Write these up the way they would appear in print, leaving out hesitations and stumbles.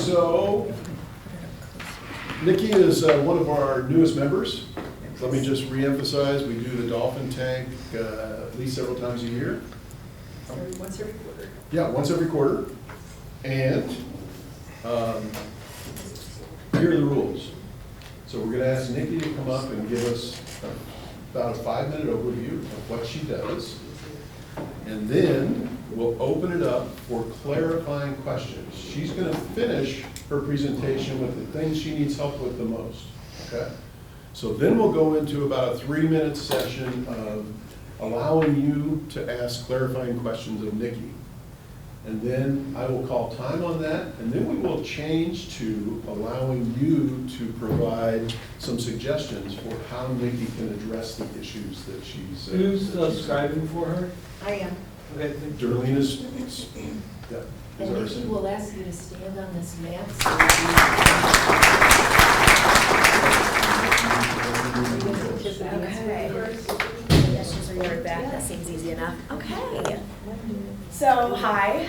So, Nikki is one of our newest members. Let me just reemphasize, we do the Dolphin tank at least several times a year. Once every quarter. Yeah, once every quarter. And here are the rules. So we're going to ask Nikki to come up and give us about a 5-minute overview of what she does. And then we'll open it up for clarifying questions. She's going to finish her presentation with the things she needs help with the most. Okay? So then we'll go into about a 3-minute session of allowing you to ask clarifying questions of Nikki. And then I will call time on that, and then we will change to allowing you to provide some suggestions for how Nikki can address the issues that she's... Who's scribing for her? I am. Okay. Darlene is yeah. And Nikki will ask you to stand on this map. Okay. Yes, just reward back. That seems easy enough. Okay. So, hi,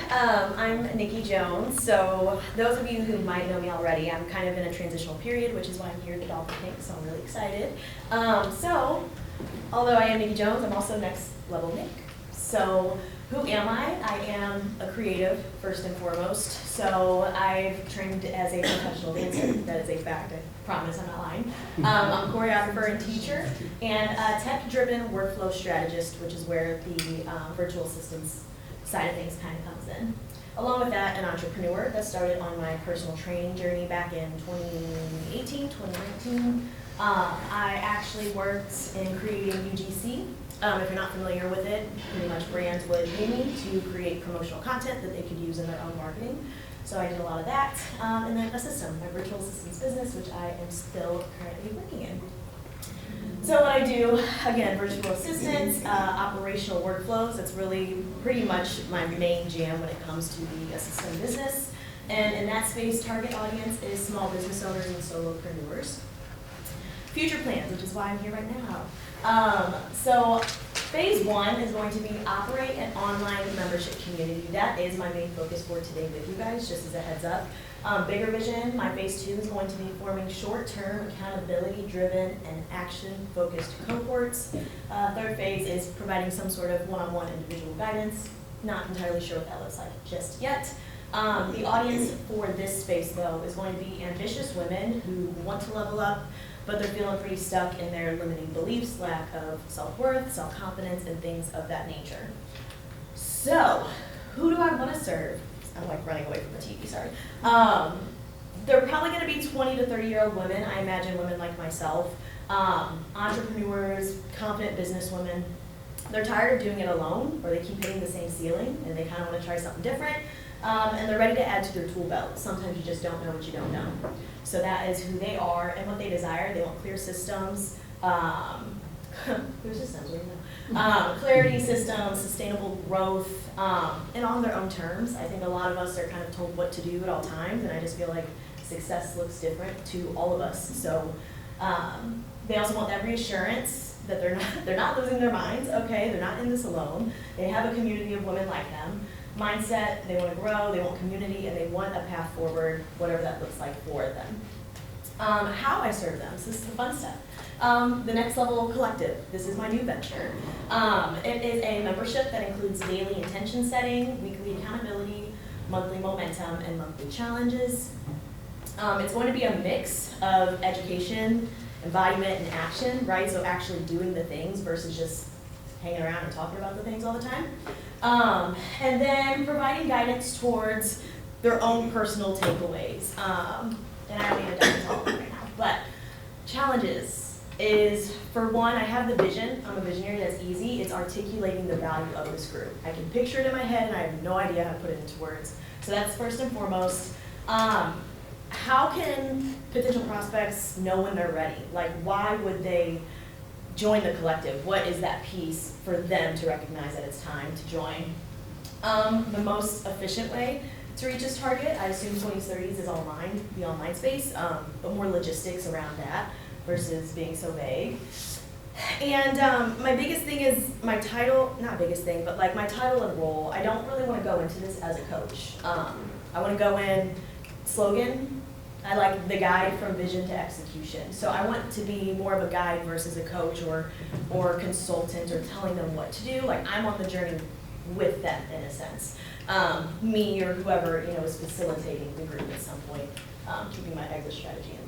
I'm Nikki Jones. So, those of you who might know me already, I'm kind of in a transitional period, which is why I'm here at the Dolphin tank, so I'm really excited. So, although I am Nikki Jones, I'm also Next Level Nick. So, who am I? I am a creative, first and foremost. So, I've trained as a professional dancer. That is a fact. I promise I'm not lying. I'm a choreographer and teacher, and a tech-driven workflow strategist, which is where the virtual assistants side of things kind of comes in. Along with that, an entrepreneur that started on my personal training journey back in 2018, 2019. I actually worked in creating UGC. If you're not familiar with it, pretty much brands would pay me to create promotional content that they could use in their own marketing. So I did a lot of that. And then a system, my virtual assistants business, which I am still currently working in. So what I do, again, virtual assistants, operational workflows, that's really pretty much my main jam when it comes to the assistant business. And in that space, target audience is small business owners and solopreneurs. Future plans, which is why I'm here right now. So phase 1 is going to be operate an online membership community. That is my main focus for today with you guys, just as a heads up. Bigger vision, my phase 2 is going to be forming short-term, accountability-driven, and action-focused cohorts. Third phase is providing some sort of one-on-one individual guidance. Not entirely sure what that looks like just yet. The audience for this space, though, is going to be ambitious women who want to level up, but they're feeling pretty stuck in their limiting beliefs, lack of self-worth, self-confidence, and things of that nature. So, who do I want to serve? I'm like running away from the TV, sorry. They're probably going to be 20 to 30-year-old women. I imagine women like myself, entrepreneurs, confident businesswomen. They're tired of doing it alone, or they keep hitting the same ceiling, and they kind of want to try something different. And they're ready to add to their tool belt. Sometimes you just don't know what you don't know. So that is who they are and what they desire. They want clear systems, clear systems, what do you know? Clarity systems, sustainable growth, and on their own terms. I think a lot of us are kind of told what to do at all times, and I just feel like success looks different to all of us. So they also want that reassurance that they're not losing their minds. Okay, they're not in this alone. They have a community of women like them. Mindset, they want to grow, they want community, and they want a path forward, whatever that looks like for them. How I serve them, so this is the fun stuff. The Next Level Collective, this is my new venture. It is a membership that includes daily intention setting, weekly accountability, monthly momentum, and monthly challenges. It's going to be a mix of education, embodiment, and action, right? So actually doing the things versus just hanging around and talking about the things all the time. And then providing guidance towards their own personal takeaways. And I don't need to dive into all of them right now. But challenges is, for one, I have the vision. I'm a visionary, that's easy. It's articulating the value of this group. I can picture it in my head and I have no idea how to put it into words. So that's first and foremost. How can potential prospects know when they're ready? Like, why would they join the collective? What is that piece for them to recognize that it's time to join? The most efficient way to reach this target, I assume 20s, 30s is online, the online space, but more logistics around that versus being so vague. And my biggest thing is my title, not biggest thing, but like my title and role. I don't really want to go into this as a coach. I want to go in slogan, I like the guide from vision to execution. So I want to be more of a guide versus a coach or consultant or telling them what to do. Like I'm on the journey with them in a sense. Me or whoever, you know, is facilitating the group at some point, keeping my exit strategy in mind.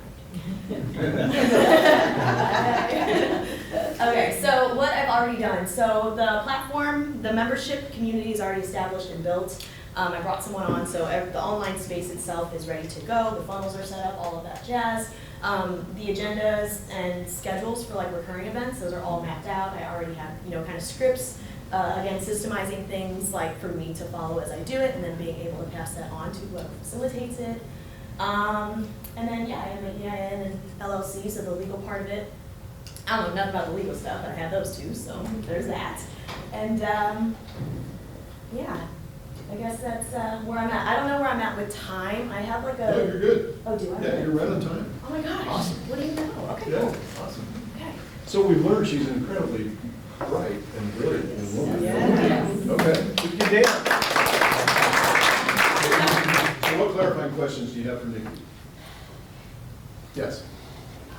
Okay, so what I've already done. So the platform, the membership community is already established and built. I brought someone on, so the online space itself is ready to go. The funnels are set up, all of that jazz. The agendas and schedules for like recurring events, those are all mapped out. I already have, you know, kind of scripts. Again, systemizing things like for me to follow as I do it, and then being able to pass that on to whoever facilitates it. And then, yeah, I have an EIN and LLC, so the legal part of it. I don't know nothing about the legal stuff, but I have those two, so there's that. And, yeah, I guess that's where I'm at. I don't know where I'm at with time. I have like a... No, you're good. Oh, do I? Yeah, you're right on time. Oh my gosh. Awesome. What do you know? Okay, Yeah, cool. awesome. Okay. So we've learned she's incredibly bright and brilliant and woman. Yes. Okay. Good day. So what clarifying questions do you have for Nikki? Yes.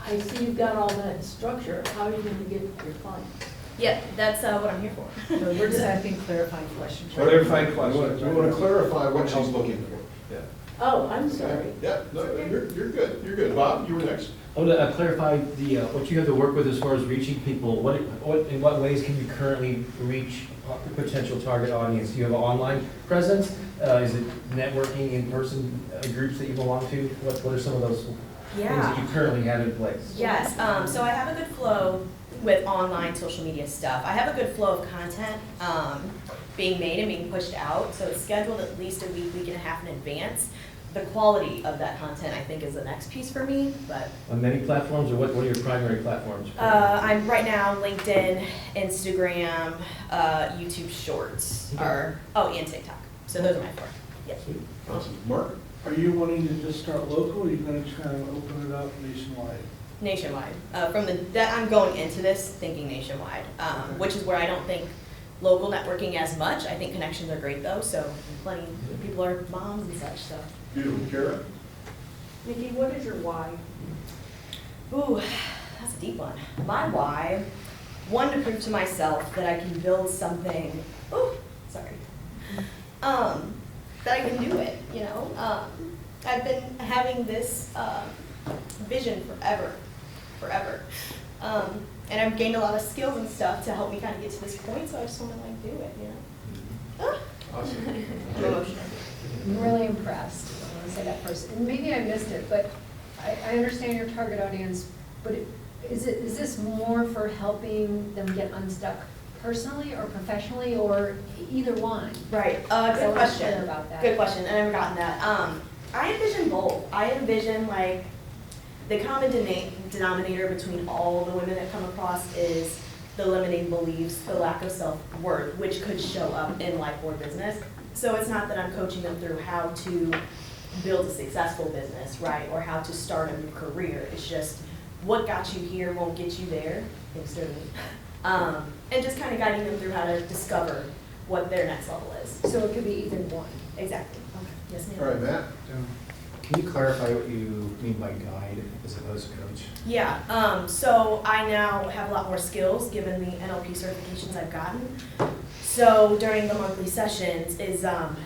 I see you've got all that structure. How are you going to get your clients? Yeah, that's what I'm here for. So we're just asking clarifying questions. Clarifying You questions. want to clarify what she's looking for? Yeah. Oh, I'm sorry. Yeah, no, you're good, you're good. Bob, you were next. I want to clarify the, what you have to work with as far as reaching people. In what ways can you currently reach a potential target audience? Do you have an online presence? Is it networking, in-person groups that you belong to? What are some of those things that you currently have in place? Yes, so I have a good flow with online social media stuff. I have a good flow of content being made and being pushed out, so it's scheduled at least a week, week and a half in advance. The quality of that content, I think, is the next piece for me, but. On many platforms, or what are your primary platforms? I'm right now LinkedIn, Instagram, YouTube Shorts, and TikTok. So those are my four. Yep. Sweet. Awesome. Mark? Are you wanting to just start local, or are you going to try and open it up nationwide? Nationwide. I'm going into this thinking nationwide, which is where I don't think local networking as much. I think connections are great though, so plenty of people are moms and such, so. Beautiful. Kara? Nikki, what is your why? Ooh, that's a deep one. My why, one, to prove to myself that I can build something, that I can do it, you know? I've been having this vision forever. And I've gained a lot of skills and stuff to help me kind of get to this point, so I just want to like do it, you know? Awesome. I'm emotional. I'm really impressed, I want to say that first. And maybe I missed it, but I understand your target audience, but is this more for helping them get unstuck personally or professionally, or either one? Right, So I good was question. clear about that. Good question, I never gotten that. I envision both. I envision like the common denominator between all the women that come across is the limiting beliefs, the lack of self-worth, which could show up in life or business. So it's not that I'm coaching them through how to build a successful business, right, or how to start a new career. It's just what got you here won't get you there, thanks to me. And just kind of guiding them through how to discover what their next level is. So it could be either one. Exactly. Okay. Yes, ma'am. All right, Matt? Can you clarify what you mean by guide as opposed to coach? Yeah, so I now have a lot more skills given the NLP certifications I've gotten. So during the monthly sessions is, and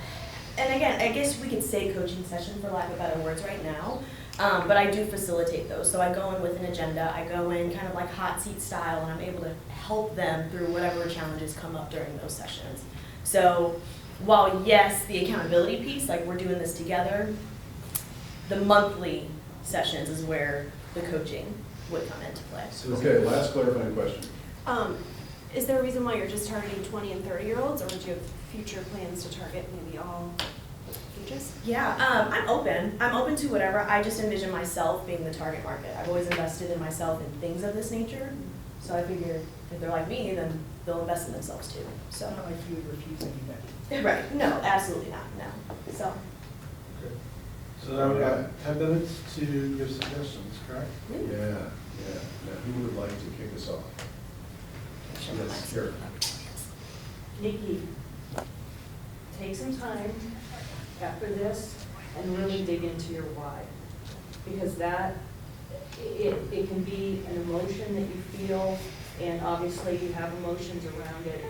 again, I guess we could say coaching session for lack of better words right now, but I do facilitate those. So I go in with an agenda, I go in kind of like hot seat style, and I'm able to help them through whatever challenges come up during those sessions. So while yes, the accountability piece, like we're doing this together, the monthly sessions is where the coaching would come into play. Okay, last clarifying question. Is there a reason why you're just targeting 20 and 30-year-olds, or would you have future plans to target maybe all ages? Yeah, I'm open. I'm open to whatever. I just envision myself being the target market. I've always invested in myself in things of this nature. So I figure if they're like me, then they'll invest in themselves too. So. Not like you would refuse anybody. Right, no, absolutely not, no. So. So now we got 10 minutes to give suggestions, correct? Yeah. Now, who would like to kick us off? Yes, here. Nikki, take some time after this and really dig into your why. Because that, it can be an emotion that you feel, and obviously you have emotions around it,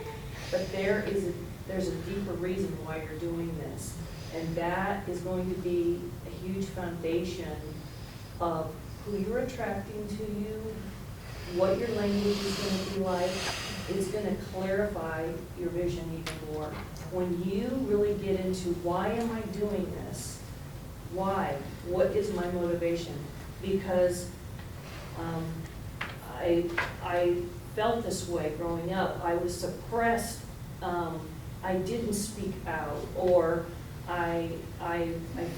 but there's a deeper reason why you're doing this. And that is going to be a huge foundation of who you're attracting to you, what your language is going to be like. It's going to clarify your vision even more. When you really get into why am I doing this? Why? What is my motivation? Because I felt this way growing up. I was suppressed. I didn't speak out, or I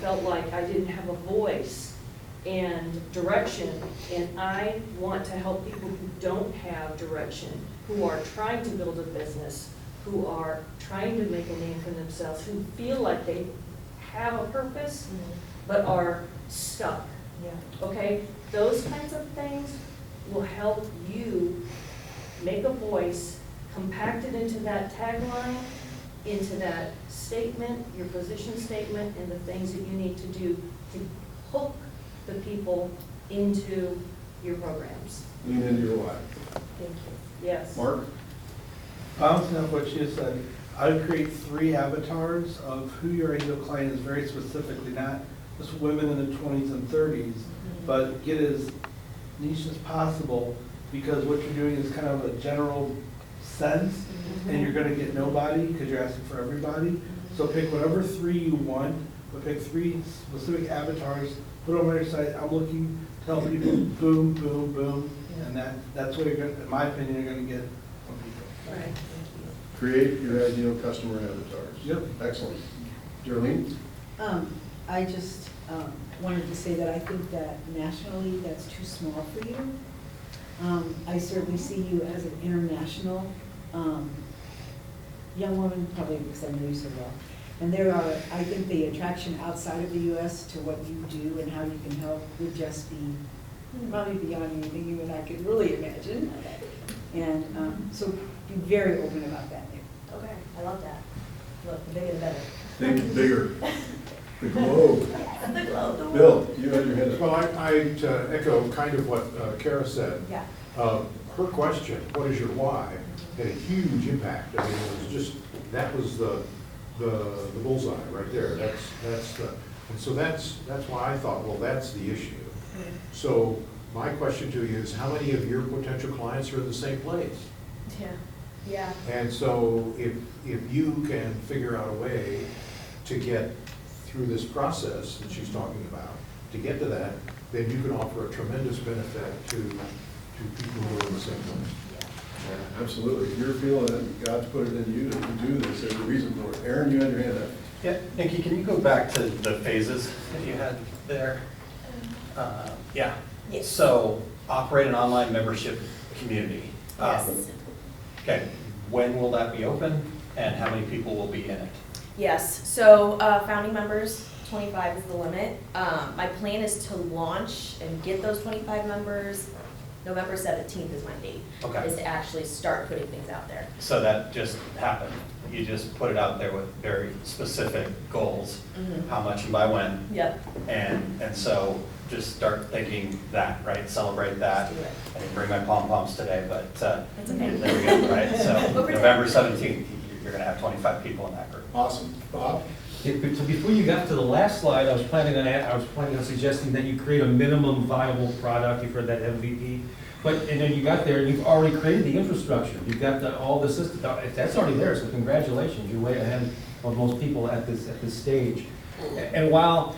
felt like I didn't have a voice and direction. And I want to help people who don't have direction, who are trying to build a business, who are trying to make a name for themselves, who feel like they have a purpose, but are stuck. Yeah. Okay? Those kinds of things will help you make a voice, compact it into that tagline, into that statement, your position statement, and the things that you need to do to hook the people into your programs. Lean into your why. Thank you. Yes. Mark? Bouncing off what you said, I would create 3 avatars of who your ideal client is very specifically, not just women in the 20s and 30s, but get as niche as possible, because what you're doing is kind of a general sense, and you're gonna get nobody because you're asking for everybody. So pick whatever 3 you want, but pick 3 specific avatars, put them on your site. I'm looking to help people, boom, boom, boom, and that's what you're gonna, in my opinion, you're gonna get from people. Right. Create your ideal customer avatars. Yep. Excellent. Darlene? I just wanted to say that I think that nationally, that's too small for you. I certainly see you as an international young woman, probably because I know you so well. And there are, I think the attraction outside of the U.S. to what you do and how you can help would just be probably beyond anything you and I could really imagine. And so be very open about that, Nick. Okay, I love that. Look, the bigger the better. Think bigger. The globe. The globe, the world. Bill, you had your hand up. Well, I to echo kind of what Kara said. Yeah. Her question, what is your why, had a huge impact. I mean, it was just, that was the bullseye right there. That's the, and so that's why I thought, well, that's the issue. So my question to you is, how many of your potential clients are in the same place? Yeah. Yeah. And so if you can figure out a way to get through this process that she's talking about, to get to that, then you can offer a tremendous benefit to people who are in the same place. Yeah, absolutely. If you're feeling it, God's put it in you to do this, there's a reason for it. Aaron, you had your hand up. Yeah, Nikki, can you go back to the phases that you had there? Yeah. Yes. So, operate an online membership community. Yes. Okay, when will that be open, and how many people will be in it? Yes, so founding members, 25 is the limit. My plan is to launch and get those 25 members. November 17th is my date. Okay. Is to actually start putting things out there. So that just happened. You just put it out there with very specific goals, how much and by when. Yep. And so just start thinking that, right? Celebrate that. Let's do it. I didn't bring my pom-poms today, but That's okay. there we go, right? So Over there. November 17th, you're gonna have 25 people in that group. Awesome. Bob? So before you got to the last slide, I was planning on suggesting that you create a minimum viable product. You've heard that MVP. And then you got there, and you've already created the infrastructure. You've got all the system. That's already there, so congratulations. You're way ahead of most people at this stage. And while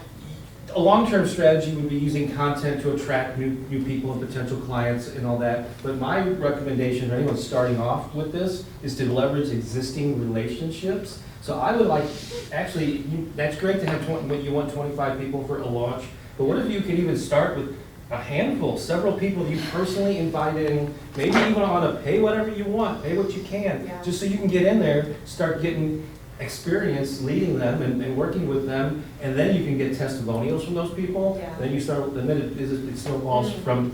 a long-term strategy would be using content to attract new people and potential clients and all that, but my recommendation for anyone starting off with this is to leverage existing relationships. So I would like, actually, that's great to have you want 25 people for a launch, but what if you could even start with a handful, several people you personally invite in, maybe even on a pay whatever you want, pay what you can, Yeah. just so you can get in there, start getting experience leading them and working with them, and then you can get testimonials from those people. Yeah. Then you start, then it snowballs from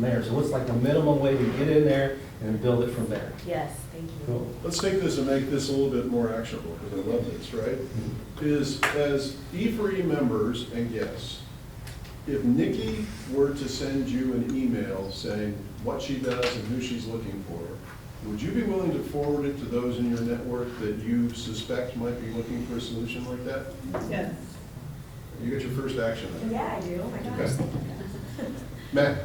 there. So what's like the minimum way to get in there and build it from there? Yes, thank you. Cool. Let's take this and make this a little bit more actionable, because I love this, right? Is as e4e members and guests, if Nikki were to send you an email saying what she does and who she's looking for, would you be willing to forward it to those in your network that you suspect might be looking for a solution like that? Yes. You get your first action. then. Yeah, I do. Oh my gosh. Okay. Thank you. Matt?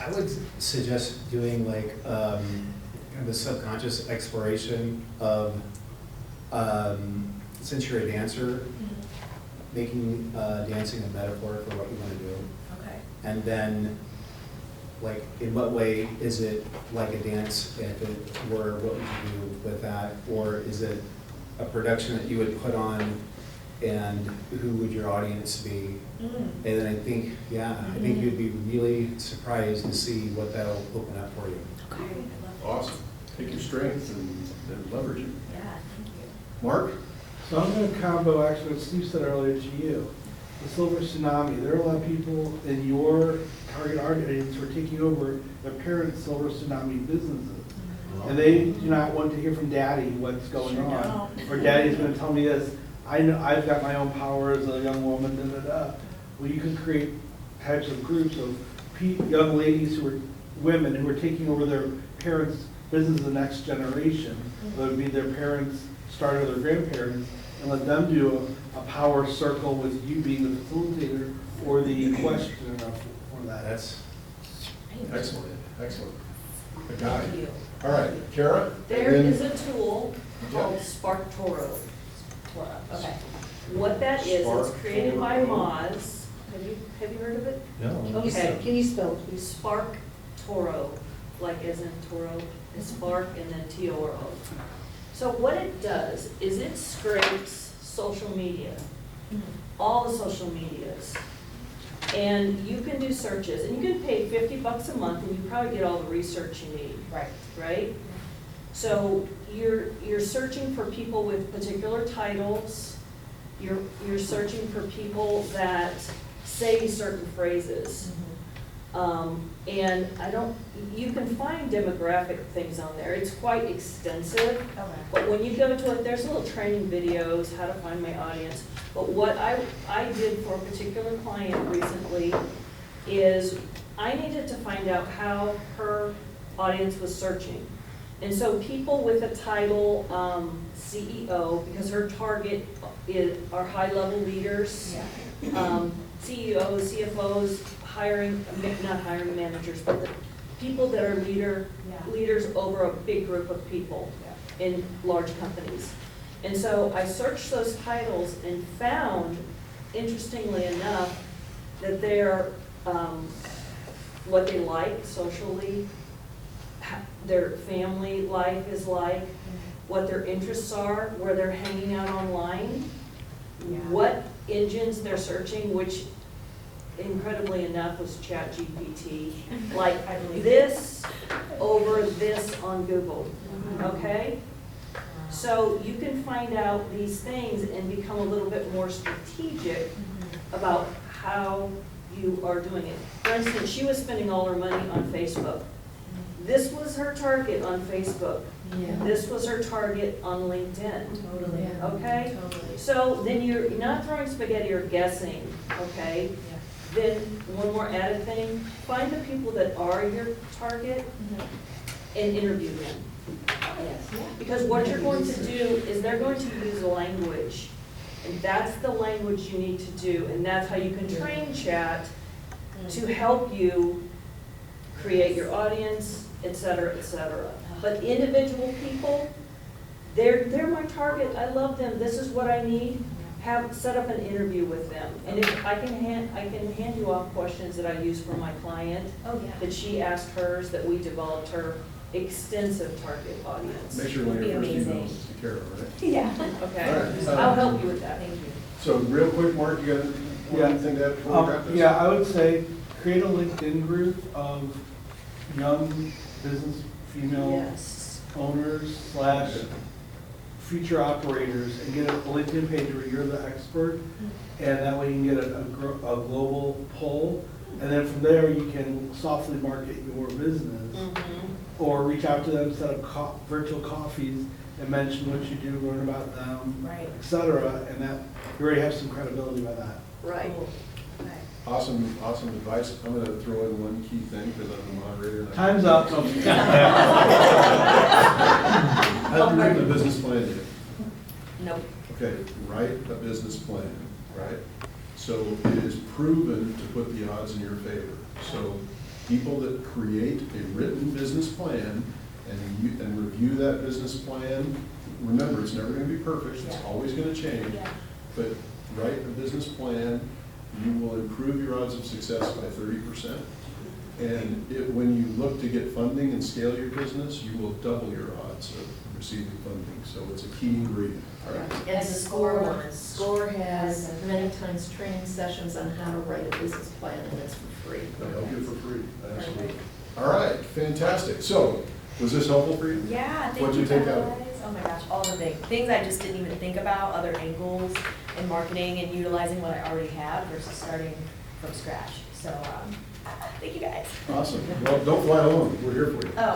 I would suggest doing like kind of a subconscious exploration of, since you're a dancer, making dancing a metaphor for what you want to do. Okay. And then, like, in what way is it like a dance? If it were, what would you do with that? Or is it a production that you would put on, and who would your audience be? And then I think, I think you'd be really surprised to see what that'll open up for you. Okay. I love that. Awesome. Take your strengths and leverage it. Yeah, thank you. Mark? So I'm going to combo actually what Steve said earlier to you. The silver tsunami. There are a lot of people in your target audience who are taking over their parents' silver tsunami businesses. And they do not want to hear from daddy what's going on. Or daddy's going to tell me this. I know I've got my own power as a young woman, da da da. Well, you can create types of groups of young ladies who are women who are taking over their parents' business the next generation. That would be their parents, started with their grandparents, and let them do a power circle with you being the facilitator or the questioner for that. That's Excellent, excellent. A guy. Thank you. All right, Kara? There and is then- a tool called Spark Toro. Okay. What that is, Spark it's created by Toro. Moz. Have you heard of it? No. Okay. Can you spell You Spark Toro, like as in Toro, it's Spark and then T-O-R-O. So what it does is it scrapes social media, all the social medias. And you can do searches, and you can pay $50 a month, and you probably get all the research you need, Right. right? So you're searching for people with particular titles, you're searching for people that say certain phrases. And you can find demographic things on there, it's quite extensive. Okay. But when you go to it, there's little training videos, how to find my audience. But what I did for a particular client recently is I needed to find out how her audience was searching. And so people with a title, CEO, because her target are high-level leaders, CEOs, CFOs, not hiring managers, but the people that are leaders over a big group of people in large companies. And so I searched those titles and found, interestingly enough, that they're, what they like socially, their family life is like, what their interests are, where they're hanging out online, what engines they're searching, which incredibly enough was ChatGPT, like this over this on Google, okay? So you can find out these things and become a little bit more strategic about how you are doing it. For instance, she was spending all her money on Facebook. This was her target on Facebook. This was her target on LinkedIn. Totally. Okay? Totally. So then you're not throwing spaghetti or guessing, okay? Then one more added thing, find the people that are your target and interview them. Because what you're going to do is they're going to use a language, and that's the language you need to do, and that's how you can train chat to help you create your audience, et cetera, et cetera. But individual people, they're my target, I love them, this is what I need. Set up an interview with them. And if I can hand you off questions that I use for my client, that she asked hers, that we developed her extensive target audience. Make sure when Would be your first email amazing. is to Kara, right? Yeah. Okay, All right. I'll help you with that. Thank you. So real quick, Mark, you got anything to add before we wrap this? Yeah, I would say create a LinkedIn group of young business female Yes. owners slash future operators and get a LinkedIn page where you're the expert, and that way you can get a global poll, and then from there you can softly market your business, or reach out to them, set up virtual coffees, and mention what you do, learn about them, Right. et cetera, and that, you already have some credibility by that. Right. Awesome advice. I'm gonna throw in one key thing, because I'm the moderator. and I- Time's up. I haven't written a business plan yet. Nope. Okay, write a business plan, right? So it is proven to put the odds in your favor. So people that create a written business plan and review that business plan, remember, it's never gonna be perfect, it's always gonna change. Yeah. But write a business plan, you will improve your odds of success by 30%. And when you look to get funding and scale your business, you will double your odds of receiving funding. So it's a key ingredient. All right. And SCORE has many times training sessions on how to write a business plan, and it's for free. They'll help you for free, absolutely. All right, fantastic. So, was this helpful for you? Yeah, thank What'd you you take out? guys. Oh my gosh, all the things I just didn't even think about, other angles in marketing and utilizing what I already have versus starting from scratch. So, thank you guys. Awesome. Well, don't fly alone. We're here for you. Oh.